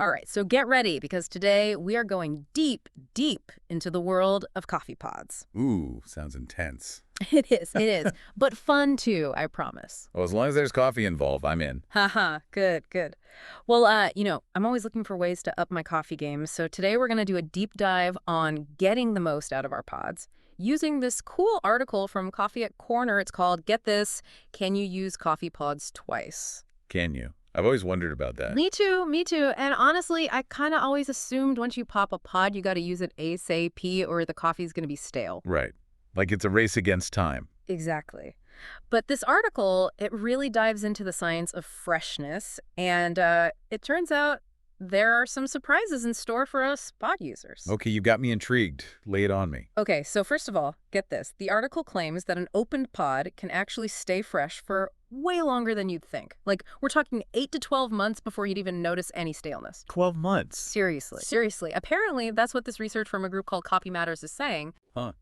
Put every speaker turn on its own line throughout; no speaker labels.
All right, so get ready because today we are going deep, deep into the world of coffee pods.
Ooh, sounds intense.
It is, but fun too, I promise.
Well, as long as there's coffee involved, I'm in.
Haha, good, good. Well, I'm always looking for ways to up my coffee game, so today we're going to do a deep dive on getting the most out of our pods using this cool article from Coffee at Corner. It's called, get this, Can You Use Coffee Pods Twice?
Can you? I've always wondered about that.
Me too, me too. And honestly, I kind of always assumed once you pop a pod, you got to use it ASAP or the coffee's going to be stale.
Right. Like it's a race against time.
Exactly. But this article, it really dives into the science of freshness, and it turns out there are some surprises in store for us pod users.
Okay, you got me intrigued. Lay it on me.
Okay, so first of all, get this. The article claims that an opened pod can actually stay fresh for way longer than you'd think. Like, we're talking 8 to 12 months before you'd even notice any staleness.
12 months.
Seriously. Seriously. Apparently, that's what this research from a group called Copy Matters is saying.
Huh.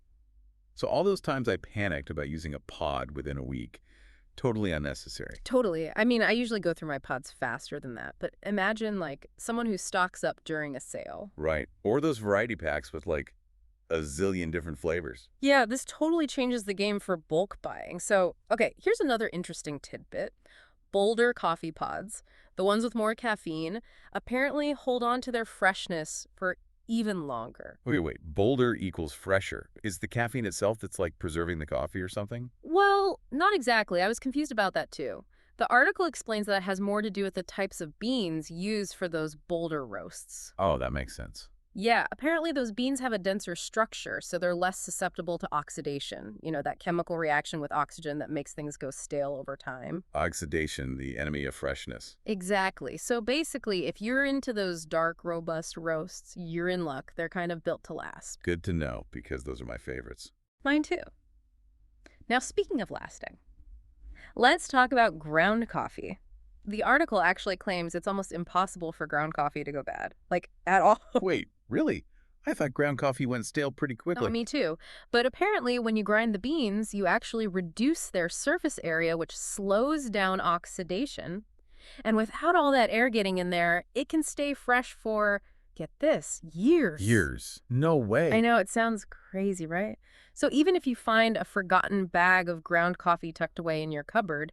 So all those times I panicked about using a pod within a week, totally unnecessary.
Totally. I mean, I usually go through my pods faster than that, but imagine, like, someone who stocks up during a sale.
Right. Or those variety packs with like a zillion different flavors.
Yeah, this totally changes the game for bulk buying. So, okay, here's another interesting tidbit. Bolder coffee pods, the ones with more caffeine, apparently hold on to their freshness for even longer.
Wait. Bolder equals fresher. Is the caffeine itself that's like preserving the coffee or something?
Well, not exactly. I was confused about that too. The article explains that it has more to do with the types of beans used for those bolder roasts.
Oh, that makes sense.
Yeah, apparently those beans have a denser structure, so they're less susceptible to oxidation. That chemical reaction with oxygen that makes things go stale over time.
Oxidation, the enemy of freshness.
Exactly. So basically, if you're into those dark, robust roasts, you're in luck. They're kind of built to last.
Good to know, because those are my favorites.
Mine too. Now, speaking of lasting, let's talk about ground coffee. The article actually claims it's almost impossible for ground coffee to go bad, like at all.
Wait, really? I thought ground coffee went stale pretty
No,
quickly.
me too. But apparently, when you grind the beans, you actually reduce their surface area, which slows down oxidation. And without all that air getting in there, it can stay fresh for, get this, years.
Years? No way.
I know, it sounds crazy, right? So even if you find a forgotten bag of ground coffee tucked away in your cupboard,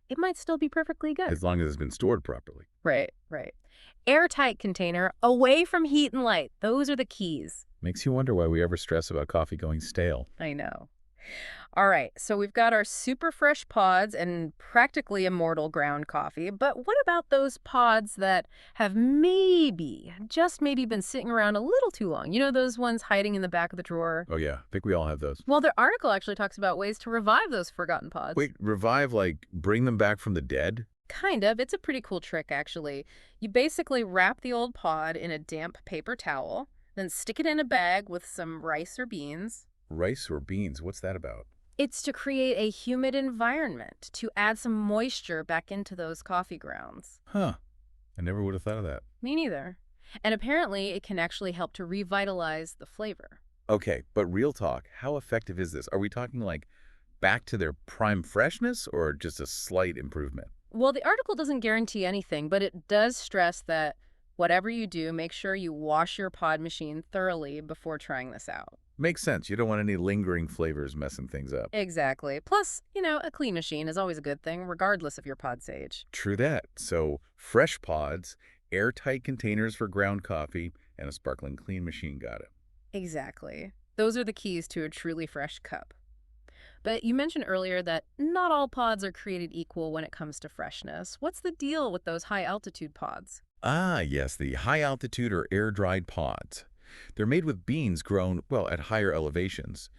it might still be perfectly good.
As long as it's been stored properly.
Right, right. Airtight container, away from heat and light. Those are the keys.
Makes you wonder why we ever stress about coffee going stale.
I know. All right, so we've got our super fresh pods and practically immortal ground coffee, but what about those pods that have maybe, just maybe been sitting around a little too long? You know, those ones hiding in the back of the drawer?
Oh yeah, I think we all have those.
Well, the article actually talks about ways to revive those forgotten pods.
Wait, revive like bring them back from the dead?
Kind of. It's a pretty cool trick, actually. You basically wrap the old pod in a damp paper towel, then stick it in a bag with some rice or beans.
Rice or beans? What's that about?
It's to create a humid environment, to add some moisture back into those coffee grounds.
Huh. I never would have thought of that.
Me neither. And apparently, it can actually help to revitalize the flavor.
Okay, but real talk, how effective is this? Are we talking like back to their prime freshness or just a slight improvement?
Well, the article doesn't guarantee anything, but it does stress that whatever you do, make sure you wash your pod machine thoroughly before trying this out.
Makes sense. You don't want any lingering flavors messing things up.
Exactly. Plus, a clean machine is always a good thing, regardless of your pod's age.
True that. So, fresh pods, airtight containers for ground coffee, and a sparkling clean machine. Got it.
Exactly. Those are the keys to a truly fresh cup. But you mentioned earlier that not all pods are created equal when it comes to freshness. What's the deal with those high-altitude pods?
Ah, yes, the high-altitude or air-dried pods. They're made with beans grown, well, at higher elevations.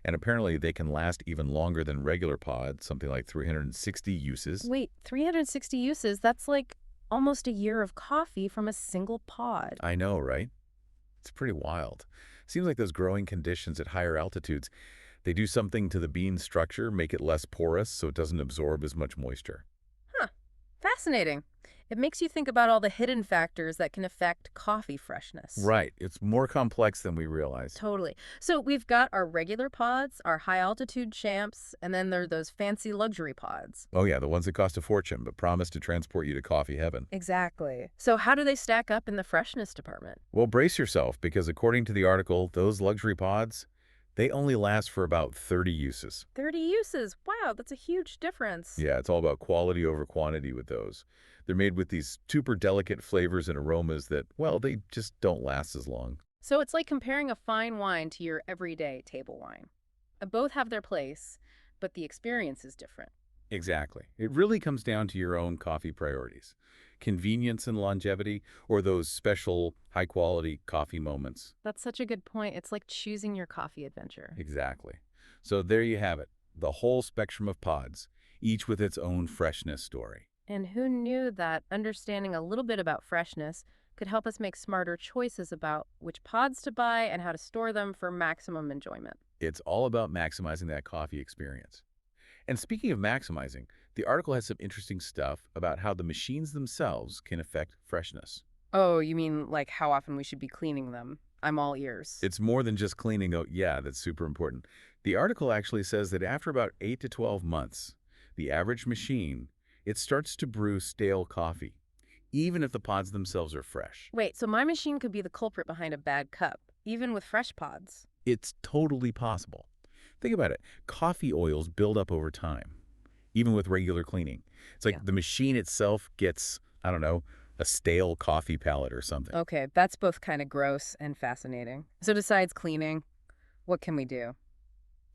And apparently they can last even longer than regular pods, something like 360 uses.
Wait, 360 uses? That's like almost a year of coffee from a single pod.
I know, right? It's pretty wild. Seems like those growing conditions at higher altitudes, they do something to the bean structure, make it less porous so it doesn't absorb as much moisture.
Huh. Fascinating. It makes you think about all the hidden factors that can affect coffee freshness.
Right. It's more complex than we realize.
Totally. So we've got our regular pods, our high altitude champs, and then there are those fancy luxury pods.
Oh, yeah, the ones that cost a fortune but promise to transport you to coffee heaven.
Exactly. So how do they stack up in the freshness department?
Well, brace yourself because according to the article, those luxury pods, they only last for about 30 uses.
30 uses. Wow, that's a huge difference.
Yeah, it's all about quality over quantity with those. They're made with these super delicate flavors and aromas that, well, they just don't last as long.
So it's like comparing a fine wine to your everyday table wine. Both have their place, but the experience is different.
Exactly. It really comes down to your own coffee priorities. Convenience and longevity, or those special high-quality coffee moments.
That's such a good point. It's like choosing your coffee adventure.
Exactly. So there you have it, the whole spectrum of pods, each with its own freshness story.
And who knew that understanding a little bit about freshness could help us make smarter choices about which pods to buy and how to store them for maximum enjoyment?
It's all about maximizing that coffee experience. And speaking of maximizing, the article has some interesting stuff about how the machines themselves can affect freshness.
Oh, you mean like how often we should be cleaning them? I'm all ears.
It's more than just cleaning out. Yeah, that's super important. The article actually says that after about 8 to 12 months, the average machine, it starts to brew stale coffee, even if the pods themselves are fresh.
Wait, so my machine could be the culprit behind a bad cup, even with fresh pods?
It's totally possible. Think about it. Coffee oils build up over time, even with regular cleaning. It's like
Yeah.
the machine itself gets, I don't know, a stale coffee palette or something.
Okay, that's both kind of gross and fascinating. So besides cleaning, what can we do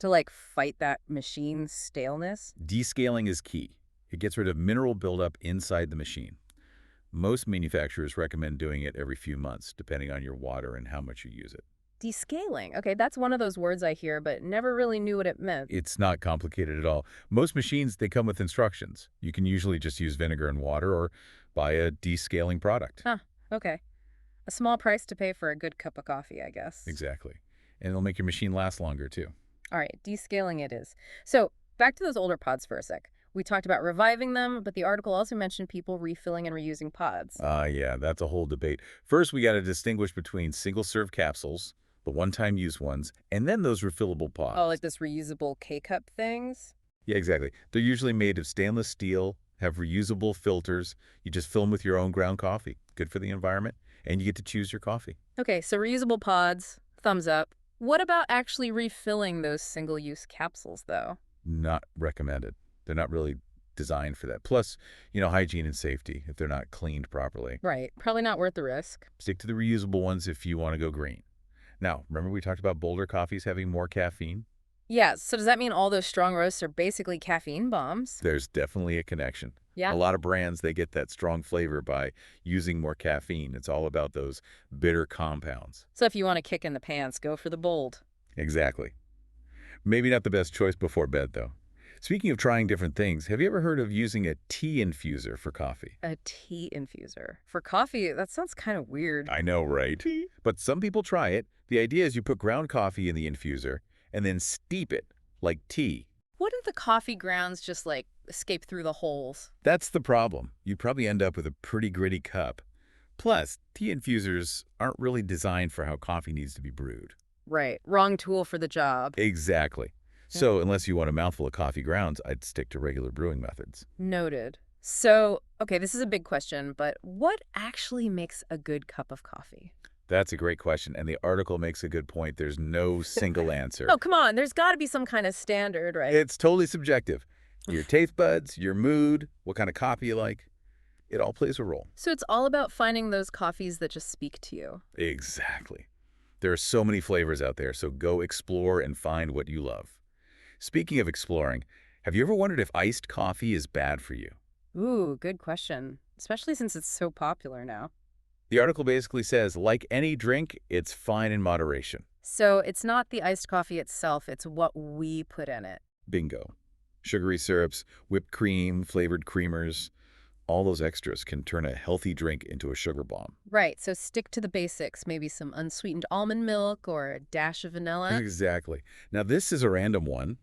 to like fight that machine staleness?
Descaling is key. It gets rid of mineral buildup inside the machine. Most manufacturers recommend doing it every few months, depending on your water and how much you use it.
Descaling. Okay, that's one of those words I hear, but never really knew what it meant.
It's not complicated at all. Most machines, they come with instructions. You can usually just use vinegar and water or buy a descaling product.
Huh, okay. A small price to pay for a good cup of coffee, I guess.
Exactly. And it'll make your machine last longer, too.
All right, descaling it is. So back to those older pods for a sec. We talked about reviving them, but the article also mentioned people refilling and reusing pods.
Yeah, that's a whole debate. First, we got to distinguish between single-serve capsules, the one-time use ones, and then those refillable
Oh,
pods.
like this reusable K-cup things?
Yeah, exactly. They're usually made of stainless steel, have reusable filters. You just fill them with your own ground coffee. Good for the environment, and you get to choose your coffee.
Okay, so reusable pods, thumbs up. What about actually refilling those single-use capsules, though?
Not recommended. They're not really designed for that. Plus, hygiene and safety if they're not cleaned properly.
Right, probably not worth the risk.
Stick to the reusable ones if you want to go green. Now, remember we talked about bolder coffees having more caffeine?
Yeah, so does that mean all those strong roasts are basically caffeine bombs?
There's definitely a connection.
Yeah.
A lot of brands, they get that strong flavor by using more caffeine. It's all about those bitter compounds.
So if you want to kick in the pants, go for the bold.
Exactly. Maybe not the best choice before bed, though. Speaking of trying different things, have you ever heard of using a tea infuser for coffee?
A tea infuser. For coffee, that sounds kind of weird.
I know, right? But some people try it. The idea is you put ground coffee in the infuser and then steep it like tea.
Wouldn't the coffee grounds just like escape through the holes?
That's the problem. You'd probably end up with a pretty gritty cup. Plus, tea infusers aren't really designed for how coffee needs to be brewed.
Right. Wrong tool for the job.
Exactly.
Yeah.
So unless you want a mouthful of coffee grounds, I'd stick to regular brewing methods.
Noted. So, okay, this is a big question, but what actually makes a good cup of coffee?
That's a great question, and the article makes a good point. There's no single answer.
Oh, come on. There's got to be some kind of standard, right?
It's totally subjective. Your taste buds, your mood, what kind of coffee you like, it all plays a role.
So it's all about finding those coffees that just speak to you.
Exactly. There are so many flavors out there, so go explore and find what you love. Speaking of exploring, have you ever wondered if iced coffee is bad for you?
Ooh, good question. Especially since it's so popular now.
The article basically says, like any drink, it's fine in moderation.
So it's not the iced coffee itself, it's what we put in it.
Bingo. Sugary syrups, whipped cream, flavored creamers, all those extras can turn a healthy drink into a sugar bomb.
Right, so stick to the basics, maybe some unsweetened almond milk or a dash of vanilla.
Exactly. Now, this is a random one,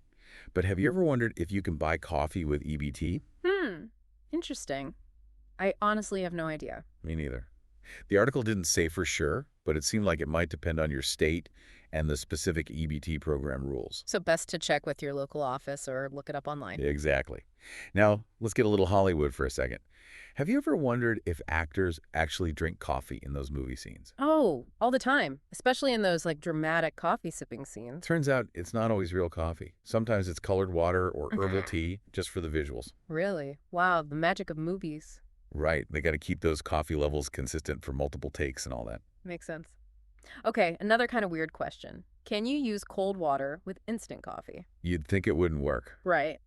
but have you ever wondered if you can buy coffee with EBT?
Interesting. I honestly have no idea.
Me neither. The article didn't say for sure, but it seemed like it might depend on your state and the specific EBT program rules.
So best to check with your local office or look it up online.
Exactly. Now, let's get a little Hollywood for a second. Have you ever wondered if actors actually drink coffee in those movie scenes?
Oh, all the time, especially in those like dramatic coffee sipping scenes.
Turns out it's not always real coffee. Sometimes it's colored water or herbal tea just for the visuals.
Really? Wow, the magic of movies.
Right, they got to keep those coffee levels consistent for multiple takes and all that.
Makes sense. Okay, another kind of weird question. Can you use cold water with instant coffee?
You'd think it wouldn't work,
Right.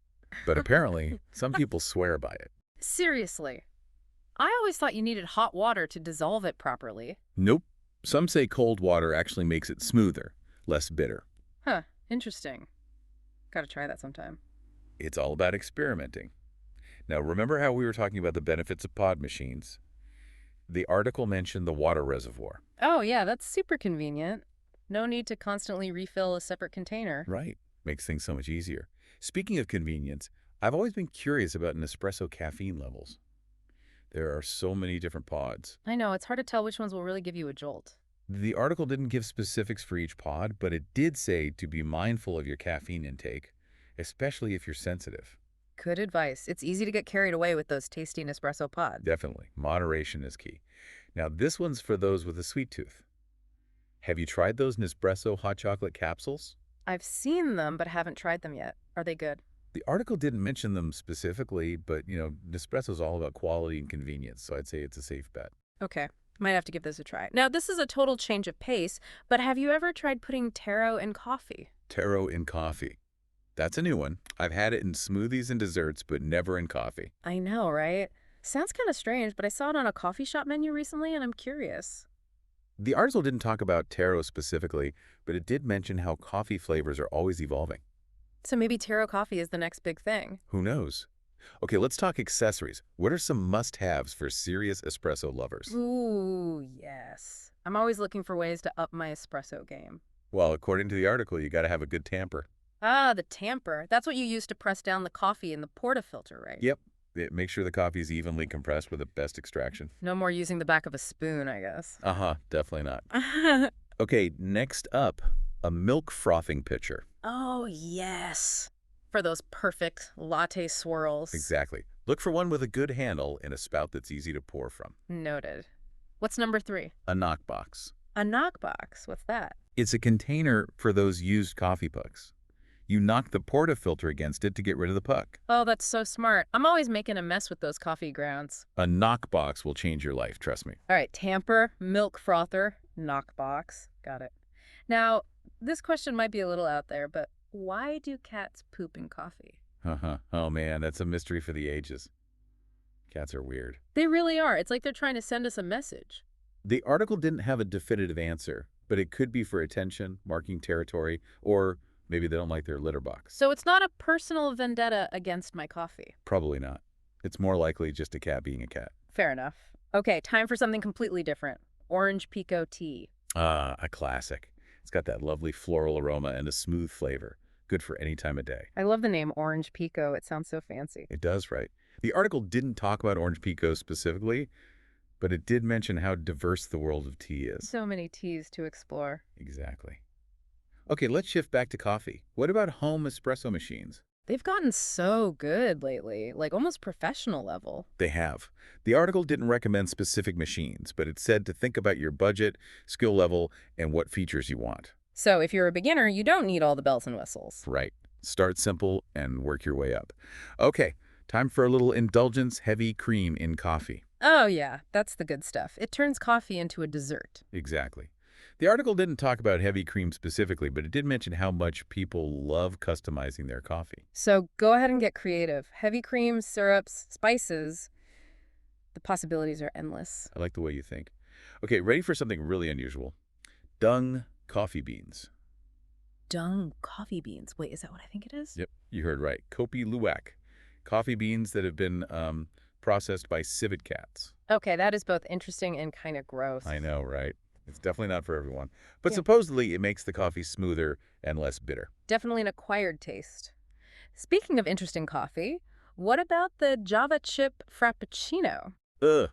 but apparently some people swear by it.
Seriously. I always thought you needed hot water to dissolve it properly.
Nope. Some say cold water actually makes it smoother, less bitter.
Huh, interesting. Gotta try that sometime.
It's all about experimenting. Now, remember how we were talking about the benefits of pod machines? The article mentioned the water reservoir.
Oh, yeah, that's super convenient. No need to constantly refill a separate container.
Right. Makes things so much easier. Speaking of convenience, I've always been curious about Nespresso caffeine levels. There are so many different pods.
I know, it's hard to tell which ones will really give you a jolt.
The article didn't give specifics for each pod, but it did say to be mindful of your caffeine intake, especially if you're sensitive.
Good advice. It's easy to get carried away with those tasty Nespresso pods.
Definitely. Moderation is key. Now, this one's for those with a sweet tooth. Have you tried those Nespresso hot chocolate capsules?
I've seen them, but haven't tried them yet. Are they good?
The article didn't mention them specifically, but, Nespresso's all about quality and convenience, so I'd say it's a safe bet.
Okay, might have to give this a try. Now, this is a total change of pace, but have you ever tried putting taro in coffee?
Taro in coffee. That's a new one. I've had it in smoothies and desserts, but never in coffee.
I know, right? Sounds kind of strange, but I saw it on a coffee shop menu recently, and I'm curious.
The article didn't talk about taro specifically, but it did mention how coffee flavors are always evolving.
So maybe taro coffee is the next big thing.
Who knows? Okay, let's talk accessories. What are some must-haves for serious espresso lovers?
Ooh, yes. I'm always looking for ways to up my espresso game.
Well, according to the article, you got to have a good tamper.
Ah, the tamper. That's what you use to press down the coffee in the portafilter, right?
Yep. Make sure the coffee is evenly compressed with the best extraction.
No more using the back of a spoon, I guess.
Uh-huh, definitely not. Okay, next up, a milk frothing pitcher.
Oh, yes. For those perfect latte swirls.
Exactly. Look for one with a good handle and a spout that's easy to pour from.
Noted. What's number 3?
A knockbox.
A knockbox. What's that?
It's a container for those used coffee pucks. You knock the portafilter against it to get rid of the puck.
Oh, that's so smart. I'm always making a mess with those coffee grounds.
A knockbox will change your life, trust me.
All right, tamper, milk frother, knockbox. Got it. Now, this question might be a little out there, but why do cats poop in coffee?
Uh-huh. Oh man, that's a mystery for the ages. Cats are weird.
They really are. It's like they're trying to send us a message.
The article didn't have a definitive answer, but it could be for attention, marking territory, or maybe they don't like their litter box.
So it's not a personal vendetta against my coffee.
Probably not. It's more likely just a cat being a cat.
Fair enough. Okay, time for something completely different. Orange Pico tea.
Ah, a classic. It's got that lovely floral aroma and a smooth flavor. Good for any time of day.
I love the name Orange Pico. It sounds so fancy.
It does, right? The article didn't talk about orange pico specifically, but it did mention how diverse the world of tea is.
So many teas to explore.
Exactly. Okay, let's shift back to coffee. What about home espresso machines?
They've gotten so good lately, like almost professional level.
They have. The article didn't recommend specific machines, but it said to think about your budget, skill level, and what features you want.
So if you're a beginner, you don't need all the bells and whistles.
Right. Start simple and work your way up. Okay, time for a little indulgence heavy cream in coffee.
Oh yeah, that's the good stuff. It turns coffee into a dessert.
Exactly. The article didn't talk about heavy cream specifically, but it did mention how much people love customizing their coffee.
So go ahead and get creative. Heavy creams, syrups, spices. The possibilities are endless.
I like the way you think. Okay, ready for something really unusual? Dung coffee beans.
Dung coffee beans. Wait, is that what I think it is?
Yep, you heard right. Kopi Luwak. Coffee beans that have been processed by civet cats.
Okay, that is both interesting and kind of gross.
I know, right? It's definitely not for everyone. But
Yeah.
supposedly it makes the coffee smoother and less bitter.
Definitely an acquired taste. Speaking of interesting coffee, what about the Java chip Frappuccino?
Ugh,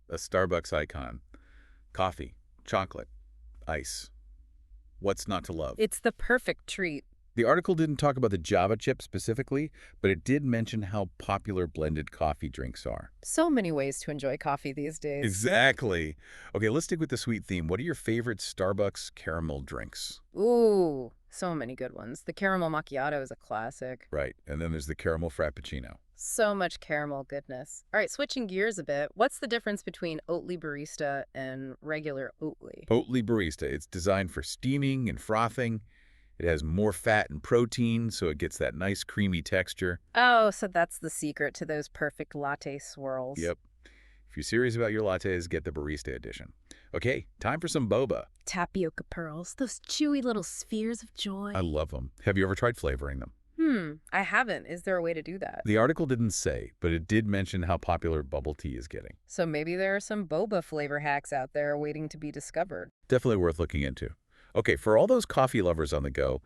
a Starbucks icon. Coffee, chocolate, ice. What's not to love?
It's the perfect treat.
The article didn't talk about the Java chip specifically, but it did mention how popular blended coffee drinks are.
So many ways to enjoy coffee these days.
Exactly. Okay, let's stick with the sweet theme. What are your favorite Starbucks caramel drinks?
Ooh, so many good ones. The caramel macchiato is a classic.
Right, and then there's the caramel frappuccino.
So much caramel goodness. All right, switching gears a bit. What's the difference between Oatly Barista and regular Oatly?
Oatly Barista. It's designed for steaming and frothing. It has more fat and protein, so it gets that nice creamy texture.
Oh, so that's the secret to those perfect latte swirls.
Yep. If you're serious about your lattes, get the Barista edition. Okay, time for some boba.
Tapioca pearls, those chewy little spheres of
I
joy.
love them. Have you ever tried flavoring them?
I haven't. Is there a way to do that?
The article didn't say, but it did mention how popular bubble tea is getting.
So maybe there are some boba flavor hacks out there waiting to be discovered.
Definitely worth looking into. Okay, for all those coffee lovers on the go,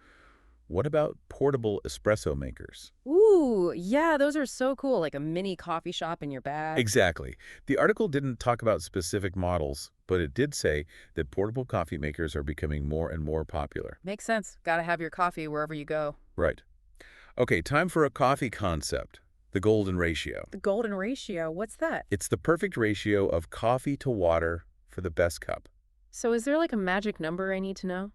what about portable espresso makers?
Ooh, yeah, those are so cool, like a mini coffee shop in your bag.
Exactly. The article didn't talk about specific models, but it did say that portable coffee makers are becoming more and more popular.
Makes sense. Gotta have your coffee wherever you go.
Right. Okay, time for a coffee concept, the golden ratio.
The golden ratio, what's that?
It's the perfect ratio of coffee to water for the best cup.
So is there like a magic number I need to know?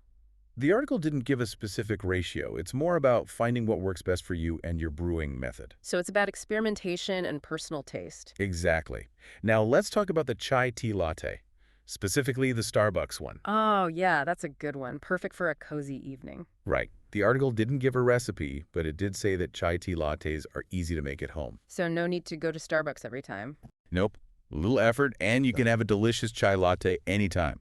The article didn't give a specific ratio. It's more about finding what works best for you and your brewing method.
So it's about experimentation and personal taste.
Exactly. Now let's talk about the chai tea latte, specifically the Starbucks one.
Oh, yeah, that's a good one. Perfect for a cozy evening.
Right. The article didn't give a recipe, but it did say that chai tea lattes are easy to make at home.
So no need to go to Starbucks every time.
Nope. A little effort, and you can have a delicious chai latte anytime.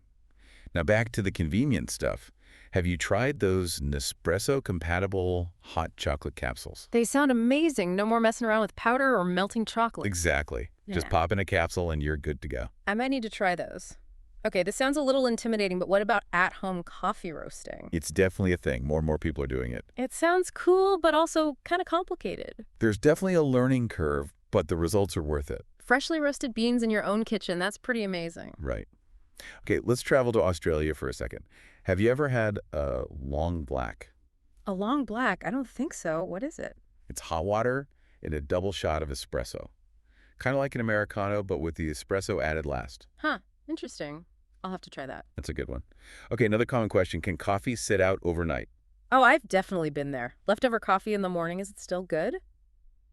Now back to the convenient stuff. Have you tried those Nespresso-compatible hot chocolate capsules?
They sound amazing. No more messing around with powder or melting chocolate.
Exactly. Just
Yeah.
pop in a capsule and you're good to go.
I might need to try those. Okay, this sounds a little intimidating, but what about at-home coffee roasting?
It's definitely a thing. More and more people are doing it.
It sounds cool, but also kind of complicated.
There's definitely a learning curve, but the results are worth it.
Freshly roasted beans in your own kitchen, that's pretty amazing.
Right. Okay, let's travel to Australia for a second. Have you ever had a long black?
A long black? I don't think so. What is it?
It's hot water and a double shot of espresso. Kind of like an Americano, but with the espresso added last.
Huh, interesting. I'll have to try that.
That's a good one. Okay, another common question. Can coffee sit out overnight?
Oh, I've definitely been there. Leftover coffee in the morning, is it still good?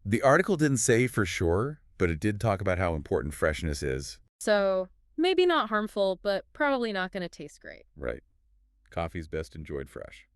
The article didn't say for sure, but it did talk about how important freshness is.
So, maybe not harmful, but probably not going to taste great.
Right. Coffee's best enjoyed fresh.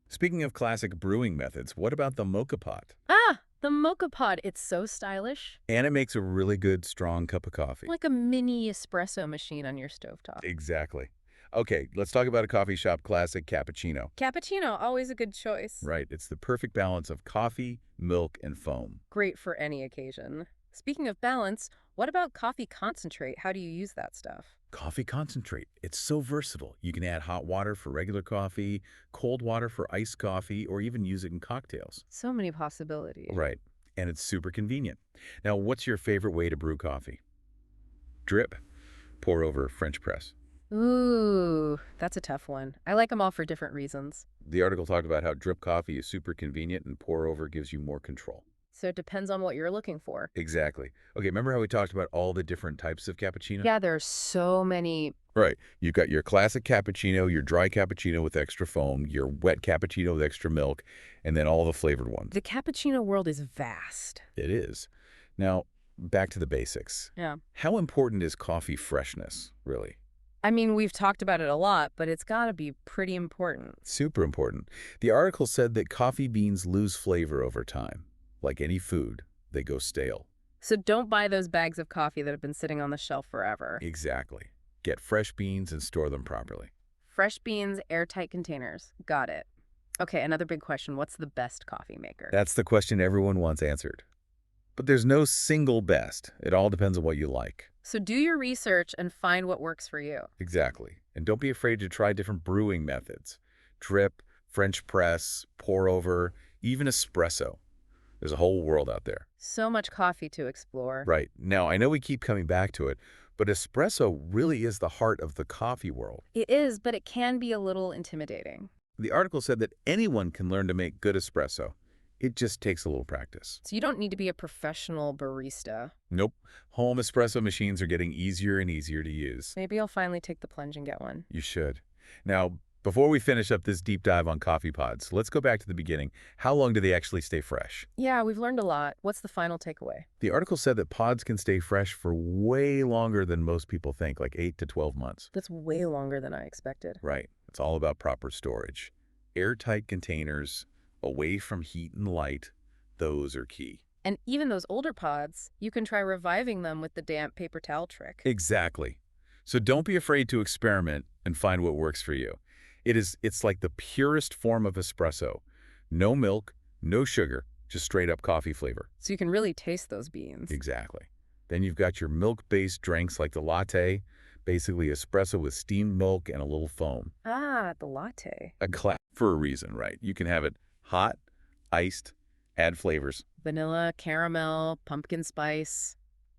Speaking of classic brewing methods, what about the mocha pot?
Ah, the mocha pod. It's so stylish.
And it makes a really good, strong cup of coffee.
Like a mini espresso machine on your stovetop.
Exactly. Okay, let's talk about a coffee shop classic, cappuccino.
Cappuccino, always a good choice.
Right, it's the perfect balance of coffee, milk, and foam.
Great for any occasion. Speaking of balance, what about coffee concentrate? How do you use that stuff?
Coffee concentrate. It's so versatile. You can add hot water for regular coffee, cold water for iced coffee, or even use it in cocktails.
So many possibilities.
Right, and it's super convenient. Now, what's your favorite way to brew coffee? Drip. Pour over French press.
Ooh, that's a tough one. I like them all for different reasons.
The article talked about how drip coffee is super convenient and pour over gives you more control.
So it depends on what you're looking for.
Exactly. Okay, remember how we talked about all the different types of cappuccino?
Yeah, there are so many.
Right. You've got your classic cappuccino, your dry cappuccino with extra foam, your wet cappuccino with extra milk, and then all the flavored ones.
The cappuccino world is vast.
It is. Now, back to the basics.
Yeah.
How important is coffee freshness, really?
I mean, we've talked about it a lot, but it's got to be pretty important.
Super important. The article said that coffee beans lose flavor over time. Like any food, they go stale.
So don't buy those bags of coffee that have been sitting on the shelf forever.
Exactly. Get fresh beans and store them properly.
Fresh beans, airtight containers. Got it. Okay, another big question. What's the best coffee maker?
That's the question everyone wants answered. But there's no single best. It all depends on what you like.
So do your research and find what works for you.
Exactly. And don't be afraid to try different brewing methods. Drip, French press, pour over, even espresso. There's a whole world out there.
So much coffee to explore.
Right. Now, I know we keep coming back to it, but espresso really is the heart of the coffee world.
It is, but it can be a little intimidating.
The article said that anyone can learn to make good espresso. It just takes a little practice.
So you don't need to be a professional barista.
Nope. Home espresso machines are getting easier and easier to use.
Maybe I'll finally take the plunge and get one.
You should. Now, before we finish up this deep dive on coffee pods, let's go back to the beginning. How long do they actually stay fresh?
Yeah, we've learned a lot. What's the final takeaway?
The article said that pods can stay fresh for way longer than most people think, like 8 to 12 months.
That's way longer than I expected.
Right. It's all about proper storage. Airtight containers, away from heat and light, those are key.
And even those older pods, you can try reviving them with the damp paper towel trick.
Exactly. So don't be afraid to experiment and find what works for you. It's like the purest form of espresso. No milk, no sugar, just straight up coffee flavor.
So you can really taste those beans.
Exactly. Then you've got your milk-based drinks like the latte, basically espresso with steamed milk and a little foam.
Ah, the latte.
A class for a reason, right? You can have it hot, iced, add flavors.
Vanilla, caramel, pumpkin spice.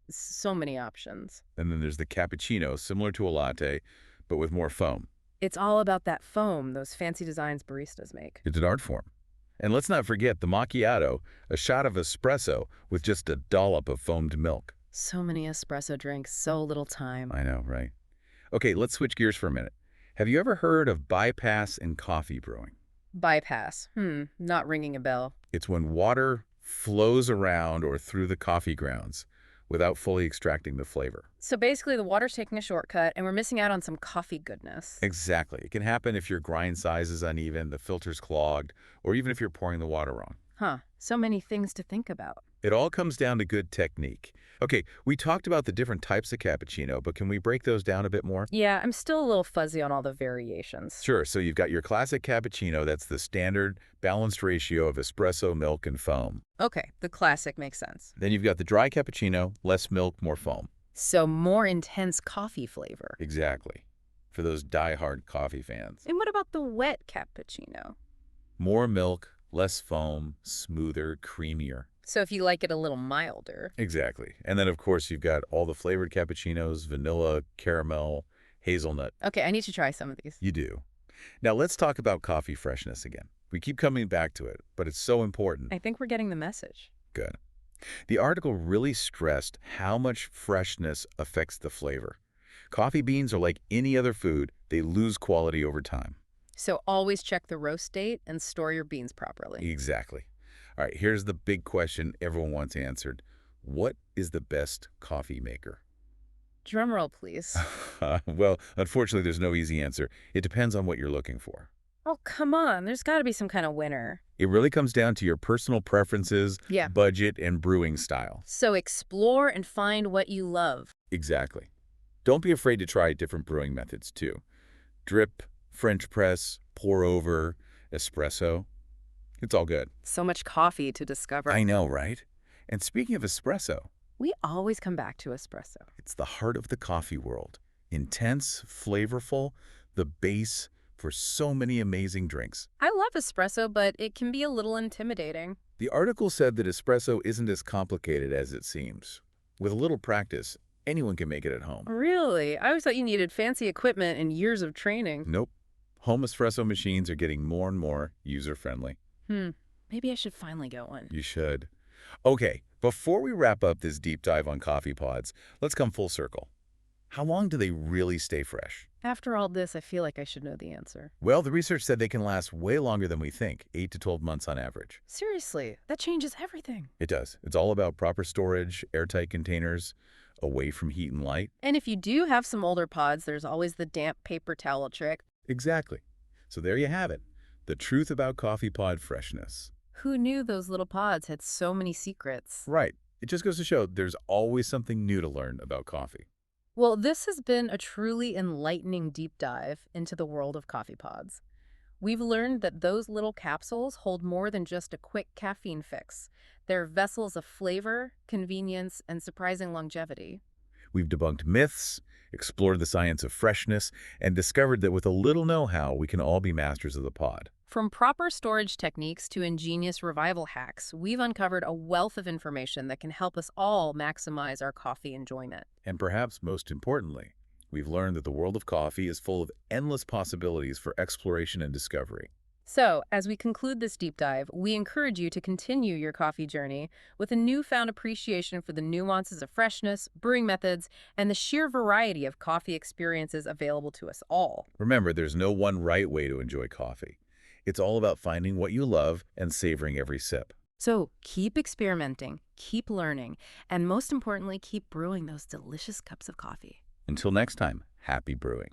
So many options.
And then there's the cappuccino, similar to a latte, but with more foam.
It's all about that foam, those fancy designs baristas make.
It's an art form. And let's not forget the macchiato, a shot of espresso with just a dollop of foamed milk.
So many espresso drinks, so little time.
I know, right? Okay, let's switch gears for a minute. Have you ever heard of bypass in coffee brewing?
Bypass. Not ringing a bell.
It's when water flows around or through the coffee grounds without fully extracting the flavor.
So basically the water's taking a shortcut and we're missing out on some coffee goodness.
Exactly. It can happen if your grind size is uneven, the filter's clogged, or even if you're pouring the water wrong.
Huh. So many things to think about.
It all comes down to good technique. Okay, we talked about the different types of cappuccino, but can we break those down a bit more?
Yeah, I'm still a little fuzzy on all the variations.
Sure, so you've got your classic cappuccino, that's the standard balanced ratio of espresso, milk, and foam.
Okay, the classic makes sense.
Then you've got the dry cappuccino, less milk, more foam.
So more intense coffee flavor.
Exactly, for those die-hard coffee fans.
And what about the wet cappuccino?
More milk, less foam, smoother, creamier.
So if you like it a little milder.
Exactly. And then, of course, you've got all the flavored cappuccinos, vanilla, caramel, hazelnut.
Okay, I need to try some of these.
You do. Now, let's talk about coffee freshness again. We keep coming back to it, but it's so important.
I think we're getting the message.
Good. The article really stressed how much freshness affects the flavor. Coffee beans are like any other food. They lose quality over time.
So always check the roast date and store your beans properly.
Exactly. All right, here's the big question everyone wants answered. What is the best coffee maker?
Drum roll, please.
Well, unfortunately, there's no easy answer. It depends on what you're looking for.
Oh, come on. There's got to be some kind of winner.
It really comes down to your personal preferences,
Yeah.
budget, and brewing style.
So explore and find what you love.
Exactly. Don't be afraid to try different brewing methods, too. Drip, French press, pour over, espresso. It's all good.
So much coffee to discover.
I know, right? And speaking of espresso,
We always come back to espresso.
it's the heart of the coffee world. Intense, flavorful, the base for so many amazing drinks.
I love espresso, but it can be a little intimidating.
The article said that espresso isn't as complicated as it seems. With a little practice, anyone can make it at home.
Really? I always thought you needed fancy equipment and years of training.
Nope. Home espresso machines are getting more and more user-friendly.
Maybe I should finally get one.
You should. Okay, before we wrap up this deep dive on coffee pods, let's come full circle. How long do they really stay fresh?
After all this, I feel like I should know the answer.
Well, the research said they can last way longer than we think, 8 to 12 months on average.
Seriously, that changes everything.
It does. It's all about proper storage, airtight containers, away from heat and light.
And if you do have some older pods, there's always the damp paper towel trick.
Exactly. So there you have it. The truth about coffee pod freshness.
Who knew those little pods had so many secrets?
Right. It just goes to show there's always something new to learn about coffee.
Well, this has been a truly enlightening deep dive into the world of coffee pods. We've learned that those little capsules hold more than just a quick caffeine fix. They're vessels of flavor, convenience, and surprising longevity.
We've debunked myths, explored the science of freshness, and discovered that with a little know-how, we can all be masters of the pod.
From proper storage techniques to ingenious revival hacks, we've uncovered a wealth of information that can help us all maximize our coffee enjoyment.
And perhaps most importantly, we've learned that the world of coffee is full of endless possibilities for exploration and discovery.
So, as we conclude this deep dive, we encourage you to continue your coffee journey with a newfound appreciation for the nuances of freshness, brewing methods, and the sheer variety of coffee experiences available to us all.
Remember, there's no one right way to enjoy coffee. It's all about finding what you love and savoring every sip.
So, keep experimenting, keep learning, and most importantly, keep brewing those delicious cups of coffee.
Until next time, happy brewing.